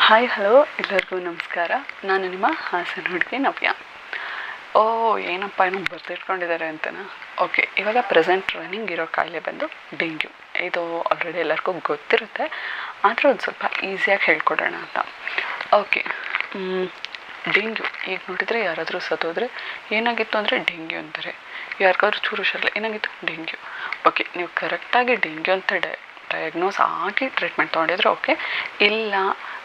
Hi hello ಎಲ್ಲರಿಗೂ ನಮಸ್ಕಾರ. ನಾನು ನಿಮ್ಮ ಹಾಸನ ಹುಡುಗಿ ನವ್ಯ. ಏನಪ್ಪ ಏನೋ ಬರ್ತಿಟ್ಕೊಂಡಿದ್ದಾರೆ ಅಂತನಾ? ಓಕೆ, ಇವಾಗ ಪ್ರೆಸೆಂಟ್ ರನ್ನಿಂಗ್ ಇರೋ ಕಾಯಿಲೆ ಬಂದು ಡೆಂಗ್ಯೂ. ಇದು ಆಲ್ರೆಡಿ ಎಲ್ಲರಿಗೂ ಗೊತ್ತಿರುತ್ತೆ, ಆದರೆ ಒಂದು ಸ್ವಲ್ಪ ಈಸಿಯಾಗಿ ಹೇಳ್ಕೊಡೋಣ ಅಂತ. ಓಕೆ, ಡೆಂಗ್ಯೂ ಈಗ ನೋಡಿದರೆ ಯಾರಾದರೂ ಸತ್ತೋದ್ರೆ ಏನಾಗಿತ್ತು ಅಂದರೆ ಡೆಂಗ್ಯೂ ಅಂತಾರೆ. ಯಾರಿಗಾದ್ರೂ ಚೂರು ಹುಷಾರಿಲ್ಲ, ಏನಾಗಿತ್ತು ಡೆಂಗ್ಯೂ. ಓಕೆ, ನೀವು ಕರೆಕ್ಟಾಗಿ ಡೆಂಗ್ಯೂ ಅಂತ ಡಯಾಗ್ನೋಸ್ ಆಗಿ ಟ್ರೀಟ್ಮೆಂಟ್ ತೊಗೊಂಡಿದ್ರೆ ಓಕೆ. ಇಲ್ಲ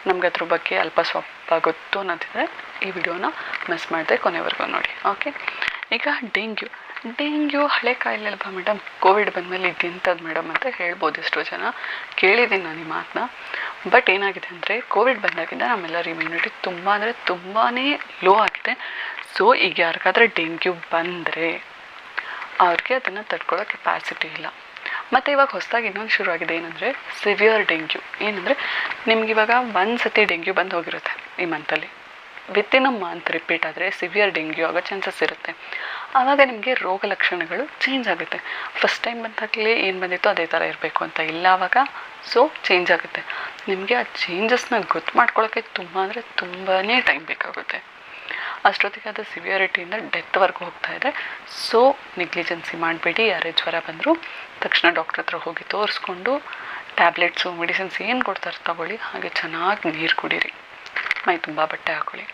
ನಮ್ಗೆ ಅದ್ರ ಬಗ್ಗೆ ಅಲ್ಪ ಸ್ವಲ್ಪ ಗೊತ್ತು ಅನ್ನೋದಿದ್ರೆ ಈ ವಿಡಿಯೋನ ಮಿಸ್ ಮಾಡಿದೆ, ಕೊನೆವರೆಗೂ ನೋಡಿ. ಓಕೆ, ಈಗ ಡೆಂಗ್ಯೂ ಹಳೆ ಕಾಯಿಲೆ ಅಲ್ವಾ ಮೇಡಮ್? ಕೋವಿಡ್ ಬಂದಮೇಲೆ ಇದೆಂಥದ್ದು ಮೇಡಮ್ ಅಂತ ಹೇಳ್ಬೋದು ಎಷ್ಟೋ ಜನ. ಕೇಳಿದ್ದೀನಿ ನಾನು ಈ ಮಾತನ್ನ. ಬಟ್ ಏನಾಗಿದೆ ಅಂದರೆ ಕೋವಿಡ್ ಬಂದಾಗಿಂದ ನಮ್ಮೆಲ್ಲರ ಇಮ್ಯುನಿಟಿ ತುಂಬ ಅಂದರೆ ತುಂಬಾ ಲೋ ಆಗಿದೆ. ಸೊ ಈಗ ಯಾರಿಗಾದ್ರೆ ಡೆಂಗ್ಯೂ ಬಂದರೆ ಅವ್ರಿಗೆ ಅದನ್ನು ತಡ್ಕೊಳ್ಳೋ ಕೆಪಾಸಿಟಿ ಇಲ್ಲ. ಮತ್ತು ಇವಾಗ ಹೊಸದಾಗಿ ಇನ್ನೊಂದು ಶುರುವಾಗಿದೆ, ಏನಂದರೆ ಸಿವಿಯರ್ ಡೆಂಗ್ಯೂ. ಏನಂದರೆ ನಿಮ್ಗಿವಾಗ ಒಂದು ಸತಿ ಡೆಂಗ್ಯೂ ಬಂದು ಹೋಗಿರುತ್ತೆ ಈ ಮಂತಲ್ಲಿ, ವಿತಿನ್ ಅ ಮಂತ್ ರಿಪೀಟ್ ಆದರೆ ಸಿವಿಯರ್ ಡೆಂಗ್ಯೂ ಆಗೋ ಚಾನ್ಸಸ್ ಇರುತ್ತೆ. ಆವಾಗ ನಿಮಗೆ ರೋಗ ಲಕ್ಷಣಗಳು ಚೇಂಜ್ ಆಗುತ್ತೆ. ಫಸ್ಟ್ ಟೈಮ್ ಬಂದಾಗಲೇ ಏನು ಬಂದಿತ್ತು ಅದೇ ಥರ ಇರಬೇಕು ಅಂತ ಇಲ್ಲ ಆವಾಗ. ಸೊ ಚೇಂಜ್ ಆಗುತ್ತೆ. ನಿಮಗೆ ಆ ಚೇಂಜಸ್ನ ಗೊತ್ತು ಮಾಡ್ಕೊಳ್ಳೋಕ್ಕೆ ತುಂಬ ಅಂದರೆ ತುಂಬಾ ಟೈಮ್ ಬೇಕಾಗುತ್ತೆ. ಅಷ್ಟೊತ್ತಿಗೆ ಅದು ಸಿವಿಯರಿಟಿಯಿಂದ ಡೆತ್ವರೆಗೂ ಹೋಗ್ತಾ ಇದೆ. ಸೊ ನೆಗ್ಲಿಜೆನ್ಸಿ ಮಾಡಬೇಡಿ. ಯಾರೇ ಜ್ವರ ಬಂದರೂ ತಕ್ಷಣ ಡಾಕ್ಟ್ರ್ ಹತ್ರ ಹೋಗಿ ತೋರಿಸ್ಕೊಂಡು ಟ್ಯಾಬ್ಲೆಟ್ಸು ಮೆಡಿಸಿನ್ಸ್ ಏನು ಕೊಡ್ತಾರೆ ತಗೊಳ್ಳಿ. ಹಾಗೆ ಚೆನ್ನಾಗಿ ನೀರು ಕುಡೀರಿ, ಮೈ ತುಂಬ ಬಟ್ಟೆ ಹಾಕ್ಕೊಳ್ಳಿ.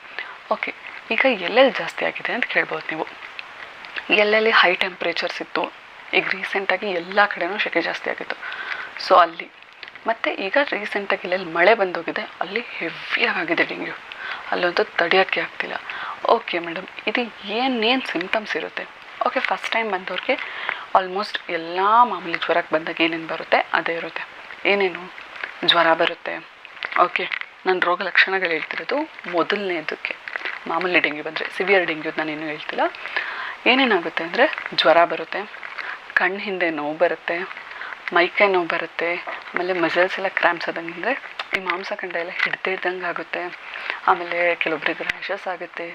ಓಕೆ, ಈಗ ಎಲ್ಲೆಲ್ಲಿ ಜಾಸ್ತಿ ಆಗಿದೆ ಅಂತ ಕೇಳ್ಬೋದು ನೀವು. ಎಲ್ಲೆಲ್ಲಿ ಹೈ ಟೆಂಪ್ರೇಚರ್ಸ್ ಇತ್ತು, ಈಗ ರೀಸೆಂಟಾಗಿ ಎಲ್ಲ ಕಡೆನೂ ಸೆಕೆ ಜಾಸ್ತಿ ಆಗಿತ್ತು, ಸೊ ಅಲ್ಲಿ. ಮತ್ತು ಈಗ ರೀಸೆಂಟಾಗಿ ಎಲ್ಲೆಲ್ಲಿ ಮಳೆ ಬಂದೋಗಿದೆ ಅಲ್ಲಿ ಹೆವಿಯಾಗಿದೆ ಡೆಂಗ್ಯೂ, ಅಲ್ಲಂತೂ ತಡೆಯೋಕ್ಕೆ ಆಗ್ತಿಲ್ಲ. ಓಕೆ ಮೇಡಮ್, ಇದು ಏನೇನು ಸಿಮ್ಟಮ್ಸ್ ಇರುತ್ತೆ? ಓಕೆ, ಫಸ್ಟ್ ಟೈಮ್ ಬಂದವ್ರಿಗೆ ಆಲ್ಮೋಸ್ಟ್ ಎಲ್ಲ ಮಾಮೂಲಿ ಜ್ವರಕ್ಕೆ ಬಂದಾಗ ಏನೇನು ಬರುತ್ತೆ ಅದೇ ಇರುತ್ತೆ. ಏನೇನು ಜ್ವರ ಬರುತ್ತೆ. ಓಕೆ, ನಾನು ರೋಗ ಲಕ್ಷಣಗಳು ಹೇಳ್ತಿರೋದು ಮೊದಲನೇದಕ್ಕೆ. ಮಾಮೂಲಿ ಡೆಂಗ್ಯೂ ಬಂದರೆ, ಸಿವಿಯರ್ ಡೆಂಗ್ಯೂ ನಾನೇನು ಹೇಳ್ತಿಲ್ಲ. ಏನೇನಾಗುತ್ತೆ ಅಂದರೆ ಜ್ವರ ಬರುತ್ತೆ, ಕಣ್ಣು ಹಿಂದೆ ನೋವು ಬರುತ್ತೆ, ಮೈಕೈ ನೋವು ಬರುತ್ತೆ, ಆಮೇಲೆ ಮಸಲ್ಸ್ ಎಲ್ಲ ಕ್ರ್ಯಾಂಪ್ಸ್ ಆದಂಗೆ, ಅಂದರೆ ಈ ಮಾಂಸಖಂಡ ಎಲ್ಲ ಹಿಡ್ದಿಡ್ದಂಗೆ ಆಗುತ್ತೆ. ಆಮೇಲೆ ಕೆಲವೊಬ್ರಿಗೆ ರ್ಯಾಷಸ್ ಆಗುತ್ತೆ,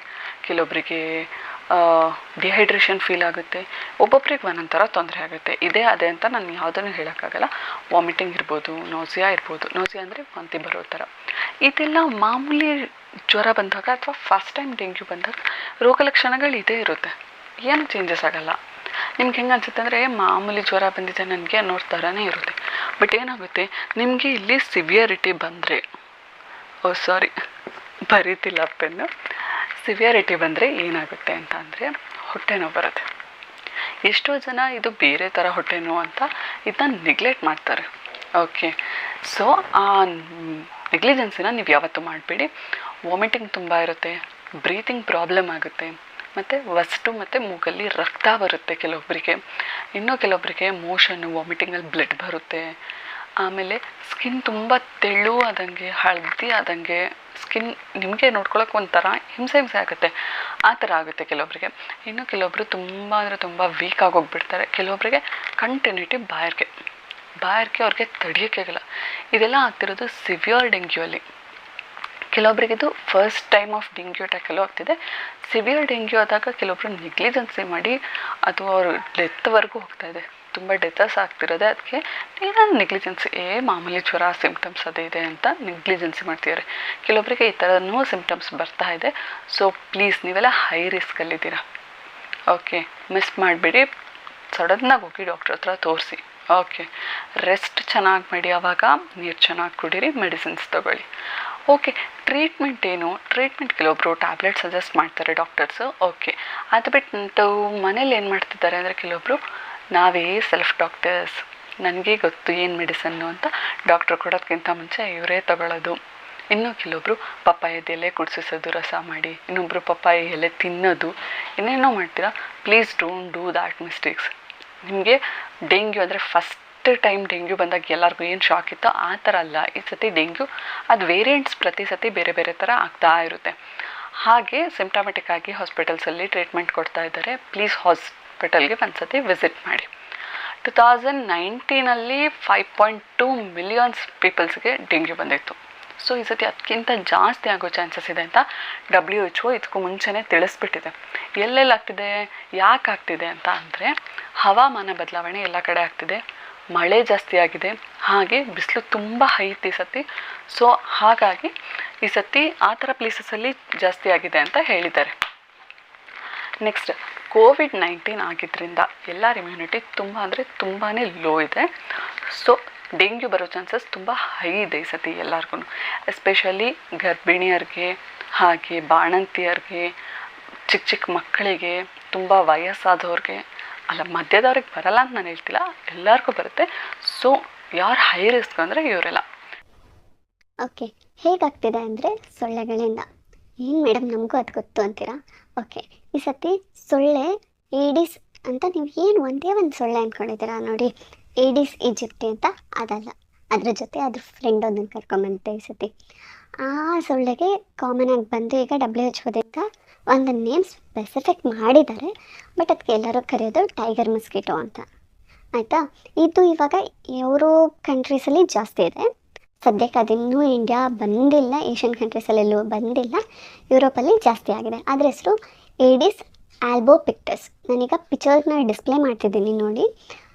ಕೆಲವೊಬ್ಬರಿಗೆ ಡಿಹೈಡ್ರೇಷನ್ ಫೀಲ್ ಆಗುತ್ತೆ, ಒಬ್ಬೊಬ್ರಿಗೆ ಒಂದೊಂದು ಥರ ತೊಂದರೆ ಆಗುತ್ತೆ. ಇದೇ ಅದೇ ಅಂತ ನಾನು ಯಾವುದನ್ನು ಹೇಳೋಕ್ಕಾಗಲ್ಲ. ವಾಮಿಟಿಂಗ್ ಇರ್ಬೋದು, ನೋಸಿಯಾ ಇರ್ಬೋದು. ನೋಸಿಯಾ ಅಂದರೆ ವಾಂತಿ ಬರೋ ಥರ. ಇದೆಲ್ಲ ಮಾಮೂಲಿ ಜ್ವರ ಬಂದಾಗ ಅಥವಾ ಫಸ್ಟ್ ಟೈಮ್ ಡೆಂಗ್ಯೂ ಬಂದಾಗ ರೋಗ ಲಕ್ಷಣಗಳು ಇದೇ ಇರುತ್ತೆ, ಏನು ಚೇಂಜಸ್ ಆಗೋಲ್ಲ. ನಿಮ್ಗೆ ಹೆಂಗೆ ಅನ್ಸುತ್ತೆ ಅಂದರೆ ಮಾಮೂಲಿ ಜ್ವರ ಬಂದಿದೆ ನನಗೆ ಅನ್ನೋ ಥರನೇ ಇರುತ್ತೆ. ಬಟ್ ಏನಾಗುತ್ತೆ, ನಿಮಗೆ ಇಲ್ಲಿ ಸಿವಿಯರಿಟಿ ಬಂದರೆ, ಬರೀತಿಲ್ಲ ಪೆನ್ನು. ಸಿವಿಯರಿಟಿ ಬಂದರೆ ಏನಾಗುತ್ತೆ ಅಂತ ಅಂದರೆ ಹೊಟ್ಟೆ ನೋವು ಬರುತ್ತೆ. ಎಷ್ಟೋ ಜನ ಇದು ಬೇರೆ ಥರ ಹೊಟ್ಟೆ ನೋವು ಅಂತ ಇದನ್ನ ನೆಗ್ಲೆಕ್ಟ್ ಮಾಡ್ತಾರೆ. ಓಕೆ, ಸೊ ಆ ನೆಗ್ಲಿಜೆನ್ಸಿನ ನೀವು ಯಾವತ್ತೂ ಮಾಡಬೇಡಿ. ವಾಮಿಟಿಂಗ್ ತುಂಬ ಇರುತ್ತೆ, ಬ್ರೀತಿಂಗ್ ಪ್ರಾಬ್ಲಮ್ ಆಗುತ್ತೆ, ಮತ್ತು ವಸ್ಟು ಮತ್ತು ಮೂಗಲ್ಲಿ ರಕ್ತ ಬರುತ್ತೆ ಕೆಲವೊಬ್ಬರಿಗೆ. ಇನ್ನೂ ಕೆಲವೊಬ್ಬರಿಗೆ ಮೋಷನ್ನು ವಾಮಿಟಿಂಗಲ್ಲಿ ಬ್ಲಡ್ ಬರುತ್ತೆ. ಆಮೇಲೆ ಸ್ಕಿನ್ ತುಂಬ ತೆಳು ಆದಂಗೆ, ಹಳದಿ ಆದಂಗೆ ಸ್ಕಿನ್ ನಿಮಗೆ ನೋಡ್ಕೊಳ್ಳೋಕೆ ಒಂಥರ ಹಿಂಸೆ ಆಗುತ್ತೆ. ಆ ಥರ ಆಗುತ್ತೆ ಕೆಲವೊಬ್ಬರಿಗೆ. ಇನ್ನು ಕೆಲವೊಬ್ಬರು ತುಂಬ ಅಂದರೆ ತುಂಬ ವೀಕ್ ಆಗೋಗ್ಬಿಡ್ತಾರೆ. ಕೆಲವೊಬ್ಬರಿಗೆ ಕಂಟಿನ್ಯೂಟಿ ಬಾಯಾರಿಕೆ ಅವ್ರಿಗೆ ತಡೆಯೋಕ್ಕೆ ಆಗಲ್ಲ. ಇದೆಲ್ಲ ಆಗ್ತಿರೋದು ಸಿವಿಯರ್ ಡೆಂಗ್ಯೂ ಅಲ್ಲಿ. ಕೆಲವೊಬ್ಬರಿಗೆ ಇದು ಫಸ್ಟ್ ಟೈಮ್ ಆಫ್ ಡೆಂಗ್ಯೂ ಅಟ್ಯಾಕಲ್ಲೂ ಆಗ್ತಿದೆ. ಸಿವಿಯರ್ ಡೆಂಗ್ಯೂ ಆದಾಗ ಕೆಲವೊಬ್ಬರು ನೆಗ್ಲಿಜೆನ್ಸಿ ಮಾಡಿ ಅದು ಅವರು ಡೆತ್ವರೆಗೂ ಹೋಗ್ತಾಯಿದೆ. ತುಂಬ ಡೆತಸ್ ಆಗ್ತಿರೋದೆ ಅದಕ್ಕೆ. ನಾನು ನೆಗ್ಲಿಜೆನ್ಸಿ ಮಾಮೂಲಿ ಜ್ವರ ಸಿಮ್ಟಮ್ಸ್ ಅದೇ ಇದೆ ಅಂತ ನೆಗ್ಲಿಜೆನ್ಸಿ ಮಾಡ್ತಿದ್ದಾರೆ. ಕೆಲವೊಬ್ಬರಿಗೆ ಈ ಥರನೂ ಸಿಮ್ಟಮ್ಸ್ ಬರ್ತಾ ಇದೆ. ಸೊ ಪ್ಲೀಸ್, ನೀವೆಲ್ಲ ಹೈ ರಿಸ್ಕಲ್ಲಿದ್ದೀರಾ. ಓಕೆ, ಮಿಸ್ ಮಾಡಬೇಡಿ. ಸಡನ್ನಾಗಿ ಹೋಗಿ ಡಾಕ್ಟ್ರ್ ಹತ್ರ ತೋರಿಸಿ. ಓಕೆ, ರೆಸ್ಟ್ ಚೆನ್ನಾಗಿ ಮಾಡಿ, ಆವಾಗ ನೀರು ಚೆನ್ನಾಗಿ ಕುಡೀರಿ, ಮೆಡಿಸಿನ್ಸ್ ತೊಗೊಳ್ಳಿ. ಓಕೆ, ಟ್ರೀಟ್ಮೆಂಟ್ ಏನು? ಟ್ರೀಟ್ಮೆಂಟ್ ಕೆಲವೊಬ್ಬರು ಟ್ಯಾಬ್ಲೆಟ್ ಸಜೆಸ್ಟ್ ಮಾಡ್ತಾರೆ ಡಾಕ್ಟರ್ಸು. ಓಕೆ, ಅದು ಬಿಟ್ಟು ಮನೇಲಿ ಏನು ಮಾಡ್ತಿದ್ದಾರೆ ಅಂದರೆ ಕೆಲವೊಬ್ಬರು ನಾವೇ ಸೆಲ್ಫ್ ಡಾಕ್ಟರ್ಸ್, ನನಗೆ ಗೊತ್ತು ಏನು ಮೆಡಿಸನ್ನು ಅಂತ ಡಾಕ್ಟ್ರ್ ಕೊಡೋದಕ್ಕಿಂತ ಮುಂಚೆ ಇವರೇ ತಗೊಳ್ಳೋದು. ಇನ್ನೂ ಕೆಲವೊಬ್ಬರು ಪಪ್ಪಾಯದ ಎಲೆ ಕುಡಿಸೋದು ರಸ ಮಾಡಿ, ಇನ್ನೊಬ್ಬರು ಪಪ್ಪಾಯ ಎಲೆ ತಿನ್ನೋದು, ಇನ್ನೇನೋ ಮಾಡ್ತೀರಾ. Please don't do that mistakes. ನಿಮಗೆ ಡೆಂಗ್ಯೂ ಅಂದರೆ ಫಸ್ಟ್ ಟೈಮ್ ಡೆಂಗ್ಯೂ ಬಂದಾಗ ಎಲ್ಲರಿಗೂ ಏನು ಶಾಕ್ ಇತ್ತೋ ಆ ಥರ ಅಲ್ಲ. ಈ ಸತಿ ಡೆಂಗ್ಯೂ ಅದು ವೇರಿಯಂಟ್ಸ್ ಪ್ರತಿ ಸತಿ ಬೇರೆ ಬೇರೆ ಥರ ಆಗ್ತಾ ಇರುತ್ತೆ. ಹಾಗೆ ಸಿಂಪ್ಟಮೆಟಿಕ್ ಆಗಿ ಹಾಸ್ಪಿಟಲ್ಸಲ್ಲಿ ಟ್ರೀಟ್ಮೆಂಟ್ ಕೊಡ್ತಾ ಇದ್ದಾರೆ. ಪ್ಲೀಸ್ ಹಾಸ್ಪಿಟಲ್ಗೆ ಒಂದು ಸತಿ ವಿಸಿಟ್ ಮಾಡಿ. 2019 5.2 ಮಿಲಿಯನ್ಸ್ ಪೀಪಲ್ಸ್ಗೆ ಡೆಂಗ್ಯೂ ಬಂದಿತ್ತು. ಸೊ ಈ ಸತಿ ಅದಕ್ಕಿಂತ ಜಾಸ್ತಿ ಆಗೋ ಚಾನ್ಸಸ್ ಇದೆ ಅಂತ WHO ಇದಕ್ಕೂ ಮುಂಚೆನೇ ತಿಳಿಸ್ಬಿಟ್ಟಿದೆ. ಎಲ್ಲೆಲ್ಲಿ ಆಗ್ತಿದೆ, ಯಾಕೆ ಆಗ್ತಿದೆ ಅಂತ ಅಂದರೆ ಹವಾಮಾನ ಬದಲಾವಣೆ ಎಲ್ಲ ಕಡೆ ಆಗ್ತಿದೆ, ಮಳೆ ಜಾಸ್ತಿ ಆಗಿದೆ, ಹಾಗೆ ಬಿಸಿಲು ತುಂಬ ಹೈತಿ ಸತಿ. ಸೊ ಹಾಗಾಗಿ ಈ ಸತಿ ಆ ಥರ ಪ್ಲೇಸಸಲ್ಲಿ ಜಾಸ್ತಿ ಆಗಿದೆ ಅಂತ ಹೇಳಿದ್ದಾರೆ. ನೆಕ್ಸ್ಟ್, ಕೋವಿಡ್-19 ಆಗಿದ್ದರಿಂದ ಎಲ್ಲರ ಇಮ್ಯುನಿಟಿ ತುಂಬ ಅಂದರೆ ತುಂಬಾ ಲೋ ಇದೆ. ಸೊ ಡೆಂಗ್ಯೂ ಬರೋ ಚಾನ್ಸಸ್ ತುಂಬ ಹೈ ಇದೆ ಈ ಸತಿ ಎಲ್ಲರಿಗೂ, ಎಸ್ಪೆಷಲಿ ಗರ್ಭಿಣಿಯರಿಗೆ, ಹಾಗೆ ಬಾಣಂತಿಯರಿಗೆ, ಚಿಕ್ಕ ಚಿಕ್ಕ ಮಕ್ಕಳಿಗೆ, ತುಂಬ ವಯಸ್ಸಾದವ್ರಿಗೆ, ಅಲ್ಲ ಮಧ್ಯದವ್ರಿಗೆ ಬರಲ್ಲ ಅಂತ ನಾನು ಹೇಳ್ತಿಲ್ಲ, ಎಲ್ಲರಿಗೂ ಬರುತ್ತೆ. ಸೊ ಯಾರು ಹೈ ರಿಸ್ಕ್ ಅಂದರೆ ಇವರೆಲ್ಲ. ಓಕೆ, ಹೇಗಾಗ್ತಿದೆ ಅಂದರೆ ಸೊಳ್ಳೆಗಳಿಂದ. ಏನು ಮೇಡಮ್ ನಮಗೂ ಅದು ಗೊತ್ತು ಅಂತೀರಾ? ಓಕೆ, ಈ ಸತಿ ಸೊಳ್ಳೆ ಏಡಿಸ್ ಅಂತ ನೀವು ಏನು ಒಂದೇ ಒಂದು ಸೊಳ್ಳೆ ಅಂದ್ಕೊಂಡಿದ್ದೀರಾ ನೋಡಿ, ಏಡಿಸ್ ಈಜಿಪ್ಟಿ ಅಂತ, ಅದಲ್ಲ. ಅದ್ರ ಜೊತೆ ಅದ್ರ ಫ್ರೆಂಡ್ ಒಂದನ್ನು ಕರ್ಕೊಂಬಂತೆ ಈ ಸತಿ. ಆ ಸೊಳ್ಳೆಗೆ ಕಾಮನ್ ಆಗಿ ಬಂದು ಈಗ WHO ಒಂದು ನೇಮ್ ಸ್ಪೆಸಿಫಿಕ್ ಮಾಡಿದ್ದಾರೆ, ಬಟ್ ಅದಕ್ಕೆ ಎಲ್ಲರೂ ಕರೆಯೋದು ಟೈಗರ್ ಮಸ್ಕಿಟೋ ಅಂತ. ಆಯಿತಾ? ಇದು ಇವಾಗ ಯುರೋಪ್ ಕಂಟ್ರೀಸಲ್ಲಿ ಜಾಸ್ತಿ ಇದೆ. ಸದ್ಯಕ್ಕೆ ಅದಿನ್ನೂ ಇಂಡಿಯಾ ಬಂದಿಲ್ಲ, ಏಷ್ಯನ್ ಕಂಟ್ರೀಸಲ್ಲೆಲ್ಲೂ ಬಂದಿಲ್ಲ, ಯುರೋಪಲ್ಲಿ ಜಾಸ್ತಿ ಆಗಿದೆ. ಅದ್ರ ಹೆಸರು ಏಡಿಸ್ ಆಲ್ಬೋಪಿಕ್ಟಸ್. ನಾನೀಗ ಪಿಕ್ಚರ್ನ ಡಿಸ್ಪ್ಲೇ ಮಾಡ್ತಿದ್ದೀನಿ ನೋಡಿ.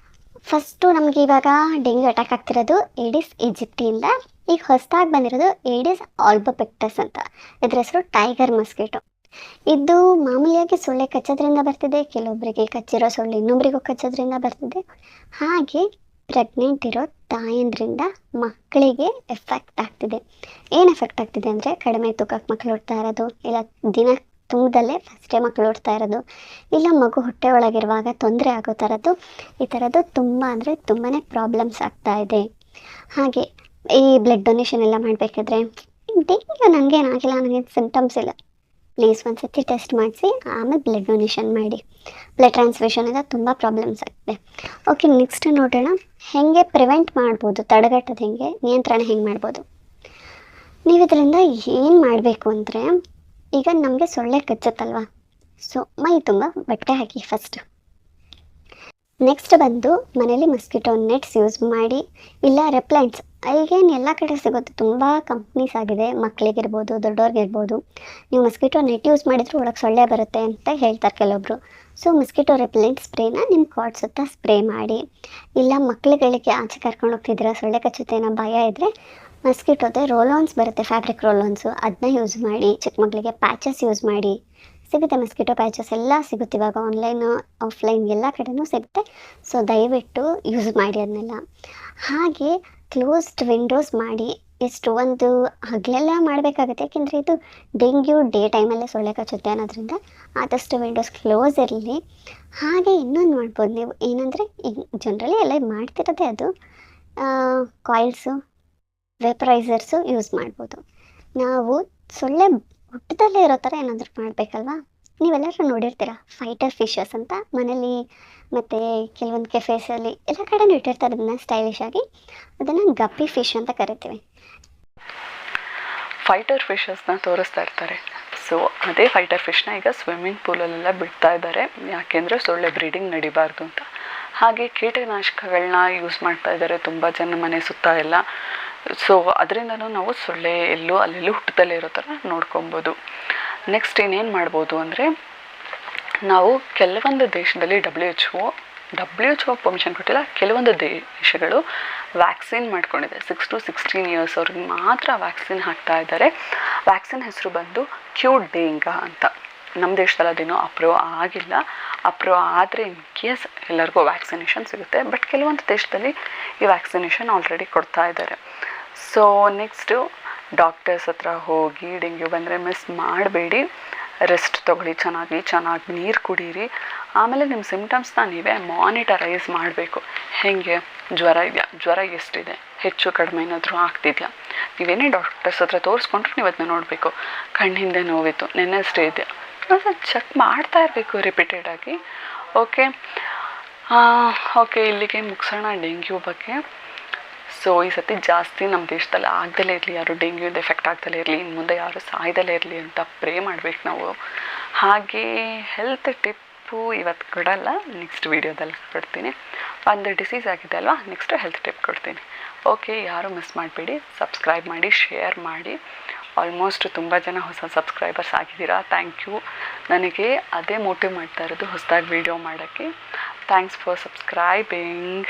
ಫಸ್ಟು ನಮಗೆ ಇವಾಗ ಡೆಂಗ್ಯೂ ಅಟ್ಯಾಕ್ ಆಗ್ತಿರೋದು ಏಡಿಸ್ ಈಜಿಪ್ಟಿಯಿಂದ. ಈಗ ಹೊಸದಾಗಿ ಬಂದಿರೋದು ಏಡಿಸ್ ಆಲ್ಬೋಪಿಕ್ಟಸ್ ಅಂತ. ಇದ್ರ ಹೆಸರು ಟೈಗರ್ ಮಸ್ಕಿಟೋ. ಇದು ಮಾಮೂಲಿಯಾಗಿ ಸೊಳ್ಳೆ ಕಚ್ಚೋದ್ರಿಂದ ಬರ್ತಿದೆ, ಕೆಲವೊಬ್ಬರಿಗೆ ಕಚ್ಚಿರೋ ಸೊಳ್ಳೆ ಇನ್ನೊಬ್ಬರಿಗೂ ಕಚ್ಚೋದ್ರಿಂದ ಬರ್ತಿದೆ. ಹಾಗೆ ಪ್ರೆಗ್ನೆಂಟ್ ಇರೋ ತಾಯಂದ್ರಿಂದ ಮಕ್ಕಳಿಗೆ ಎಫೆಕ್ಟ್ ಆಗ್ತಿದೆ. ಏನು ಎಫೆಕ್ಟ್ ಆಗ್ತಿದೆ ಅಂದರೆ ಕಡಿಮೆ ತೂಕಕ್ಕೆ ಮಕ್ಕಳು ಹುಡ್ತಾ ಇರೋದು, ಇಲ್ಲ ದಿನ ತುಂಬ್ದಲ್ಲೇ ಫಸ್ಟೇ ಮಕ್ಕಳು ಹುಡ್ತಾ ಇರೋದು, ಇಲ್ಲ ಮಗು ಹೊಟ್ಟೆ ಒಳಗಿರುವಾಗ ತೊಂದರೆ ಆಗೋ ಥರದ್ದು, ಈ ಥರದ್ದು ತುಂಬ ಅಂದರೆ ತುಂಬಾ ಪ್ರಾಬ್ಲಮ್ಸ್ ಆಗ್ತಾ ಇದೆ. ಹಾಗೆ ಈ ಬ್ಲಡ್ ಡೊನೇಷನ್ ಎಲ್ಲ ಮಾಡಬೇಕಾದ್ರೆ ಡೆಂಗ್ಯೂ ನನಗೇನಾಗಿಲ್ಲ, ನನಗೇನು ಸಿಂಟಮ್ಸ್ ಇಲ್ಲ, ಪ್ಲೀಸ್ ಒಂದು ಸತಿ ಟೆಸ್ಟ್ ಮಾಡಿಸಿ ಆಮೇಲೆ ಬ್ಲಡ್ ಡೊನೇಷನ್ ಮಾಡಿ. ಬ್ಲಡ್ ಟ್ರಾನ್ಸ್ಫ್ಯೂಷನಿಂದ ತುಂಬ ಪ್ರಾಬ್ಲಮ್ಸ್ ಆಗ್ತದೆ. ಓಕೆ, ನೆಕ್ಸ್ಟ್ ನೋಡೋಣ ಹೇಗೆ ಪ್ರಿವೆಂಟ್ ಮಾಡ್ಬೋದು, ತಡೆಗಟ್ಟೋದು ಹೇಗೆ, ನಿಯಂತ್ರಣ ಹೆಂಗೆ ಮಾಡ್ಬೋದು. ನೀವು ಇದರಿಂದ ಏನು ಮಾಡಬೇಕು ಅಂದರೆ, ಈಗ ನಮಗೆ ಸೊಳ್ಳೆ ಕಚ್ಚುತ್ತಲ್ವ, ಸೊ ಮೈ ತುಂಬ ಬಟ್ಟೆ ಹಾಕಿ ಫಸ್ಟ್. ನೆಕ್ಸ್ಟ್ ಬಂದು ಮನೇಲಿ ಮಸ್ಕಿಟೋ ನೆಟ್ಸ್ ಯೂಸ್ ಮಾಡಿ, ಇಲ್ಲ ರೆಪ್ಲೆಂಟ್ಸ್. ಈಗೇನು ಎಲ್ಲ ಕಡೆ ಸಿಗುತ್ತೆ, ತುಂಬ ಕಂಪ್ನೀಸ್ ಆಗಿದೆ, ಮಕ್ಕಳಿಗಿರ್ಬೋದು ದೊಡ್ಡವ್ರಿಗಿರ್ಬೋದು. ನೀವು ಮಸ್ಕಿಟೋ ನೆಟ್ ಯೂಸ್ ಮಾಡಿದ್ರು ಒಳಗೆ ಸೊಳ್ಳೆ ಬರುತ್ತೆ ಅಂತ ಹೇಳ್ತಾರೆ ಕೆಲವೊಬ್ಬರು. ಸೊ ಮಸ್ಕಿಟೋ ರೆಪ್ಲೆಂಟ್ ಸ್ಪ್ರೇನ ನಿಮ್ಮ ಕಾಟ್ ಸುತ್ತ ಸ್ಪ್ರೇ ಮಾಡಿ. ಇಲ್ಲ ಮಕ್ಕಳುಗಳಿಗೆ ಆಚೆ ಕರ್ಕೊಂಡು ಹೋಗ್ತಿದ್ದೀರಾ, ಸೊಳ್ಳೆ ಕಚ್ಚುತ್ತೆ ಅನ್ನೋ ಭಯ ಇದ್ದರೆ ಮಸ್ಕಿಟೋದೆ ರೋಲಾನ್ಸ್ ಬರುತ್ತೆ, ಫ್ಯಾಬ್ರಿಕ್ ರೋಲಾನ್ಸು, ಅದನ್ನ ಯೂಸ್ ಮಾಡಿ. ಚಿಕ್ಕ ಮಕ್ಕಳಿಗೆ ಪ್ಯಾಚಸ್ ಯೂಸ್ ಮಾಡಿ, ಸಿಗುತ್ತೆ ಮಸ್ಕಿಟೋ ಪ್ಯಾಚಸ್ ಎಲ್ಲ ಸಿಗುತ್ತೆ ಇವಾಗ, ಆನ್ಲೈನು ಆಫ್ಲೈನ್ ಎಲ್ಲ ಕಡೆನೂ ಸಿಗುತ್ತೆ. ಸೊ ದಯವಿಟ್ಟು ಯೂಸ್ ಮಾಡಿ ಅದನ್ನೆಲ್ಲ. ಹಾಗೆ ಕ್ಲೋಸ್ಡ್ ವಿಂಡೋಸ್ ಮಾಡಿ. ಎಷ್ಟು ಒಂದು ಹಗಲೆಲ್ಲ ಮಾಡಬೇಕಾಗುತ್ತೆ, ಯಾಕೆಂದರೆ ಇದು ಡೆಂಗ್ಯೂ ಡೇ ಟೈಮಲ್ಲೇ ಸೊಳ್ಳೆ ಕಚ್ಚುತ್ತೆ ಅನ್ನೋದ್ರಿಂದ ಆದಷ್ಟು ವಿಂಡೋಸ್ ಕ್ಲೋಸ್ ಇರಲಿ. ಹಾಗೆ ಇನ್ನೊಂದು ಮಾಡ್ಬೋದು ನೀವು, ಏನಂದರೆ ಈಗ ಜನರಲಿ ಎಲ್ಲ ಮಾಡ್ತಿರೋದೇ ಅದು, ಕಾಯಿಲ್ಸು, ವೆಪರೈಸರ್ಸು ಯೂಸ್ ಮಾಡ್ಬೋದು. ನಾವು ಸೊಳ್ಳೆ ಹುಟ್ಟದಲ್ಲೇ ಇರೋ ಥರ ಏನಾದರೂ ಮಾಡಬೇಕಲ್ವಾ. ನೀವೆಲ್ಲರೂ ನೋಡಿರ್ತೀರ ಫೈಟರ್ ಫಿಶಸ್ ಅಂತ ಮನೇಲಿ, ಮತ್ತು ಕೆಲವೊಂದು ಕೆಫೇಸಲ್ಲಿ ಎಲ್ಲ ಕಡೆನೂ ಇಟ್ಟಿರ್ತಾರೆ ಅದನ್ನು ಸ್ಟೈಲಿಶ್ ಆಗಿ. ಅದನ್ನು ಗಪ್ಪಿ ಫಿಶ್ ಅಂತ ಕರಿತೀವಿ. ಫೈಟರ್ ಫಿಶಸ್ನ ತೋರಿಸ್ತಾ ಇರ್ತಾರೆ. ಸೊ ಅದೇ ಫೈಟರ್ ಫಿಶ್ನ ಈಗ ಸ್ವಿಮ್ಮಿಂಗ್ ಪೂಲಲ್ಲೆಲ್ಲ ಬಿಡ್ತಾ ಇದ್ದಾರೆ, ಯಾಕೆಂದರೆ ಸೊಳ್ಳೆ ಬ್ರೀಡಿಂಗ್ ನಡಿಬಾರ್ದು ಅಂತ. ಹಾಗೆ ಕೀಟನಾಶಕಗಳನ್ನ ಯೂಸ್ ಮಾಡ್ತಾ ಇದ್ದಾರೆ ತುಂಬ ಜನ ಮನೆ ಸುತ್ತ ಎಲ್ಲ. ಸೊ ಅದರಿಂದನೂ ನಾವು ಸೊಳ್ಳೆ ಎಲ್ಲೂ ಅಲ್ಲೆಲ್ಲೂ ಹುಟ್ಟದಲ್ಲೇ ಇರೋ ಥರ ನೋಡ್ಕೊಬೋದು. ನೆಕ್ಸ್ಟ್ ಇನ್ನೇನು ಮಾಡ್ಬೋದು ಅಂದರೆ, ನಾವು ಕೆಲವೊಂದು ದೇಶದಲ್ಲಿ WHO ಪರ್ಮಿಷನ್ ಕೊಟ್ಟಿಲ್ಲ, ಕೆಲವೊಂದು ದೇಶಗಳು ವ್ಯಾಕ್ಸಿನ್ ಮಾಡ್ಕೊಂಡಿದೆ. 6 to 16 years ಅವ್ರಿಗೆ ಮಾತ್ರ ವ್ಯಾಕ್ಸಿನ್ ಹಾಕ್ತಾ ಇದ್ದಾರೆ. ವ್ಯಾಕ್ಸಿನ್ ಹೆಸರು ಬಂದು ಕ್ಯೂಡೆಂಗಾ ಅಂತ. ನಮ್ಮ ದೇಶದಲ್ಲಿ ಅದೇನೋ ಅಪ್ರೂವ್ ಆಗಿಲ್ಲ. ಅಪ್ರೂವ್ ಆದರೆ ಇನ್ ಕೇಸ್ ಎಲ್ಲರಿಗೂ ವ್ಯಾಕ್ಸಿನೇಷನ್ ಸಿಗುತ್ತೆ. ಬಟ್ ಕೆಲವೊಂದು ದೇಶದಲ್ಲಿ ಈ ವ್ಯಾಕ್ಸಿನೇಷನ್ ಆಲ್ರೆಡಿ ಕೊಡ್ತಾ ಇದ್ದಾರೆ. ಸೊ ನೆಕ್ಸ್ಟು ಡಾಕ್ಟರ್ಸ್ ಹತ್ರ ಹೋಗಿ ಡೆಂಗ್ಯೂ ಬಂದರೆ ಮಿಸ್ ಮಾಡಬೇಡಿ. ರೆಸ್ಟ್ ತೊಗೊಳ್ಳಿ, ಚೆನ್ನಾಗಿ ನೀರು ಕುಡೀರಿ. ಆಮೇಲೆ ನಿಮ್ಮ ಸಿಮ್ಟಮ್ಸ್ನ ನೀವೇ ಮಾನಿಟರೈಸ್ ಮಾಡಬೇಕು. ಹೇಗೆ ಜ್ವರ ಇದೆಯಾ, ಜ್ವರ ಎಷ್ಟಿದೆ, ಹೆಚ್ಚು ಕಡಿಮೆ ಏನಾದರೂ ಆಗ್ತಿದೆಯಾ. ನೀವೇನೇ ಡಾಕ್ಟರ್ಸ್ ಹತ್ರ ತೋರಿಸ್ಕೊಂಡ್ರೆ ನೀವು ಅದನ್ನ ನೋಡಬೇಕು. ಕಣ್ಣು ಹಿಂದೆ ನೋವಿತ್ತು, ನೆನ್ನೆ ಅಷ್ಟೇ ಇದೆಯಾ, ಚೆಕ್ ಮಾಡ್ತಾ ಇರಬೇಕು ರಿಪೀಟೆಡಾಗಿ. ಓಕೆ, ಇಲ್ಲಿಗೆ ಮುಗಿಸೋಣ ಡೆಂಗ್ಯೂ ಬಗ್ಗೆ. ಸೊ ಈ ಸತಿ ಜಾಸ್ತಿ ನಮ್ಮ ದೇಶದಲ್ಲಿ ಆಗ್ದಲೇ ಇರಲಿ, ಯಾರು ಡೆಂಗ್ಯೂದ ಎಫೆಕ್ಟ್ ಆಗ್ದಲೇ ಇರಲಿ, ಇನ್ನು ಮುಂದೆ ಯಾರು ಸಾಯ್ದಲೇ ಇರಲಿ ಅಂತ ಪ್ರೇ ಮಾಡಬೇಕು ನಾವು. ಹಾಗೆ ಹೆಲ್ತ್ ಟಿಪ್ಪು ಇವತ್ತು ಕೊಡಲ್ಲ, ನೆಕ್ಸ್ಟ್ ವೀಡಿಯೋದಲ್ಲಿ ಕೊಡ್ತೀನಿ. ಒಂದು ಡಿಸೀಸ್ ಆಗಿದೆ ಅಲ್ವಾ, ನೆಕ್ಸ್ಟ್ ಹೆಲ್ತ್ ಟಿಪ್ ಕೊಡ್ತೀನಿ. ಓಕೆ, ಯಾರು ಮಿಸ್ ಮಾಡಬೇಡಿ, ಸಬ್ಸ್ಕ್ರೈಬ್ ಮಾಡಿ, ಶೇರ್ ಮಾಡಿ. ಆಲ್ಮೋಸ್ಟ್ ತುಂಬ ಜನ ಹೊಸ ಸಬ್ಸ್ಕ್ರೈಬರ್ಸ್ ಆಗಿದ್ದೀರಾ, ಥ್ಯಾಂಕ್ ಯು. ನನಗೆ ಅದೇ ಮೋಟಿವ್ ಮಾಡ್ತಾ ಇರೋದು ಹೊಸದಾಗಿ ವೀಡಿಯೋ ಮಾಡೋಕ್ಕೆ. Thanks for subscribing.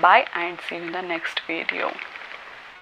Bye and see you in the next video.